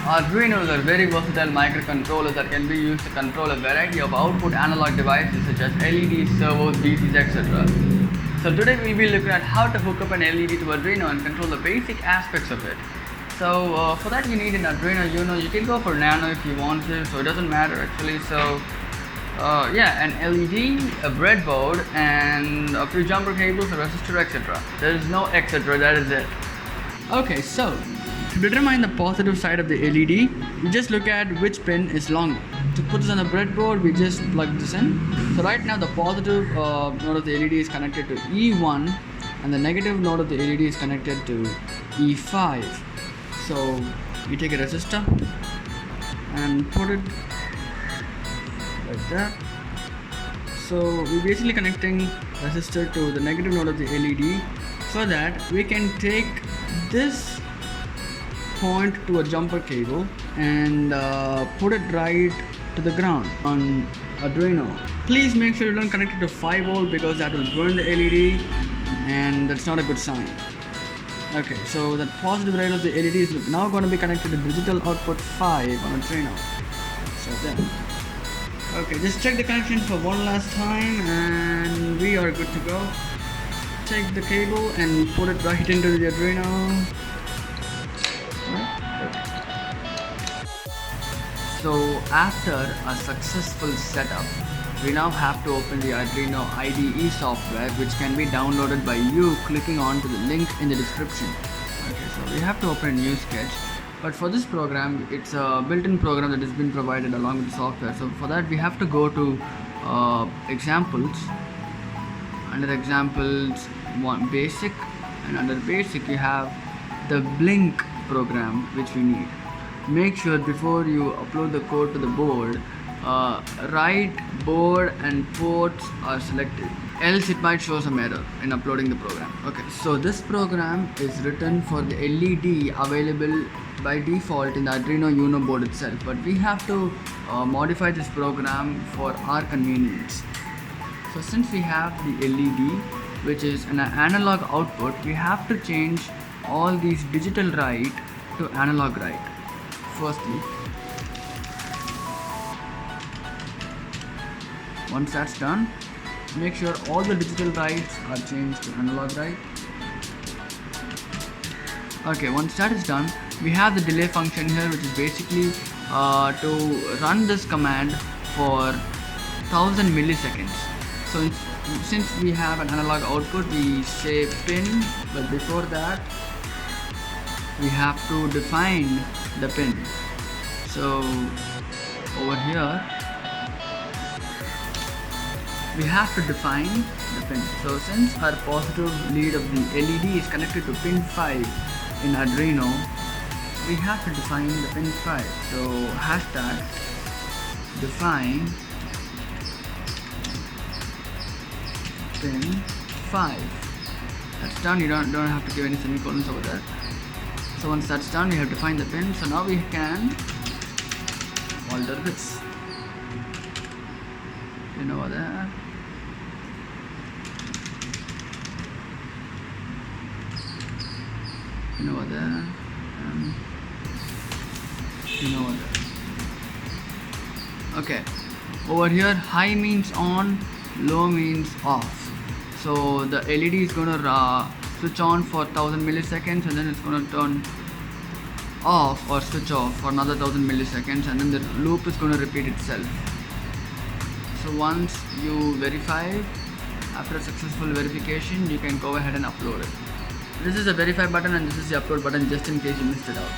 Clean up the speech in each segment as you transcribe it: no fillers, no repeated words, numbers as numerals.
Arduinos are very versatile microcontrollers that can be used to control a variety of output analog devices such as LEDs, servos, DCs, etc. So today we'll be looking at how to hook up an LED to Arduino and control the basic aspects of it. So for that you need an Arduino Uno. You can go for Nano if you want to, so it doesn't matter actually. So yeah, an LED, a breadboard, and a few jumper cables, a resistor, etc. There is no etc. That is it. Okay, so to determine the positive side of the LED, we just look at which pin is longer. To put this on the breadboard, we just plug this in. So right now the positive node of the LED is connected to E1 and the negative node of the LED is connected to E5. So we take a resistor and put it like that. So we're basically connecting resistor to the negative node of the LED so that we can take this point to a jumper cable and put it right to the ground on Arduino. Please make sure you don't connect it to 5 volt because that will burn the LED and that's not a good sign. Okay, so the positive rail of the LED is now going to be connected to digital output 5 on Arduino. So there. Okay, just check the connection for one last time and we are good to go. Take the cable and put it right into the Arduino. So after a successful setup, we now have to open the Arduino IDE software, which can be downloaded by you clicking on to the link in the description. Okay, so we have to open a new sketch, but for this program, it's a built-in program that has been provided along with the software. So for that, we have to go to examples. Under examples, one basic, and under basic you have the Blink program which we need. Make sure before you upload the code to the board, write board and ports are selected, else it might show some error in uploading the program. Okay, so this program is written for the LED available by default in the Arduino Uno board itself, but we have to modify this program for our convenience. So since we have the LED, which is an analog output, we have to change all these digital write to analog write. Firstly, once that's done, make sure all the digital writes are changed to analog write. Okay, once that is done, we have the delay function here, which is basically to run this command for 1000 milliseconds. So since we have an analog output, we say pin, but before that we have to define the pin. So over here we have to define the pin. So since our positive lead of the LED is connected to pin 5 in Arduino, we have to define the pin 5. So hashtag define pin 5. That's done. You don't have to give any semicolons over there. So once that's done, we have defined the pin. So now we can alter this. Pin over there. Pin over there. And pin over there. Okay. Over here, high means on, low means off. So the LED is going to switch on for 1000 milliseconds and then it's going to turn off or switch off for another 1000 milliseconds and then the loop is going to repeat itself. So once you verify, after a successful verification, you can go ahead and upload it. This is the verify button and this is the upload button, just in case you missed it out.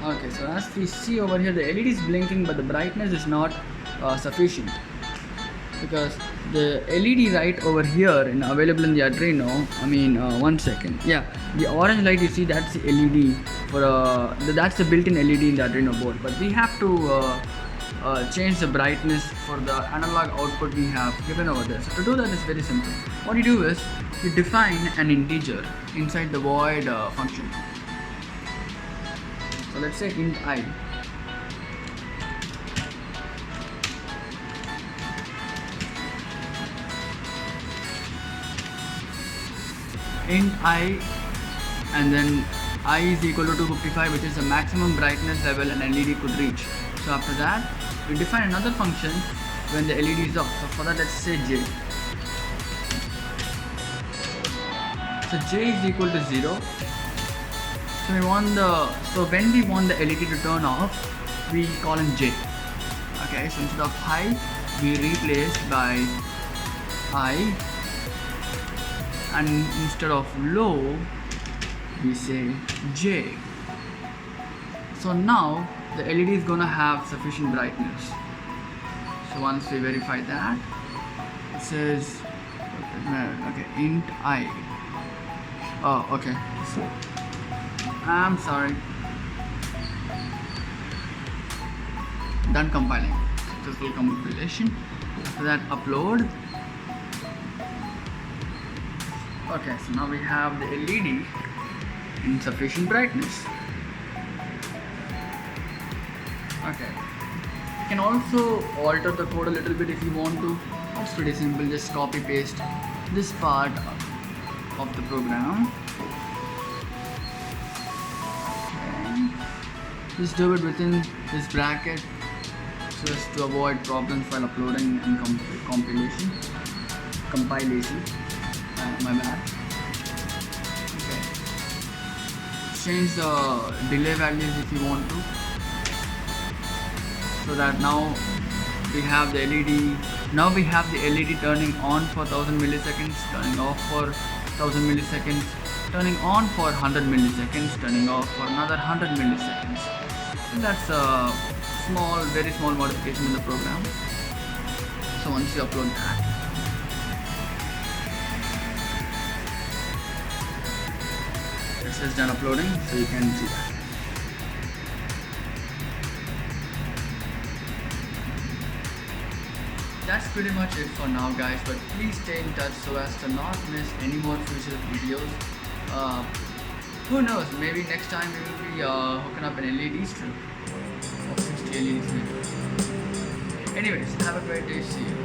Okay, so as we see over here, the LED is blinking but the brightness is not sufficient, because the LED light over here available in the Arduino, one second, yeah, the orange light you see, that's the LED for that's the built-in LED in the Arduino board, but we have to change the brightness for the analog output we have given over there. So to do that is very simple. What you do is you define an integer inside the void function. So let's say int I. int I, and then I is equal to 255, which is the maximum brightness level an LED could reach. So after that, we define another function when the LED is off. So for that, let's say J. So J is equal to 0. So when we want the LED to turn off, we call in J. Okay, so instead of high, we replace by I, and instead of low, we say J. So now the LED is gonna have sufficient brightness. So once we verify that, it says okay, int I. Oh, okay. So, I'm sorry. Done compiling. Successful compilation. After that, upload. Okay, so now we have the LED in sufficient brightness. Okay. You can also alter the code a little bit if you want to. It's pretty simple. Just copy paste this part of the program. Okay. Just do it within this bracket so as to avoid problems while uploading and compilation. My bad. Okay. Change the delay values if you want to, so that now we have the LED. Now we have the LED turning on for 1000 milliseconds, turning off for 1000 milliseconds, turning on for 100 milliseconds, turning off for another 100 milliseconds. So that's a very small modification in the program. So once you upload that, it says done uploading, so you can see that. That's pretty much it for now, guys, but please stay in touch so as to not miss any more future videos. Who knows, maybe next time we will be hooking up an LED strip of 60 LED strip. Anyways, have a great day, see you.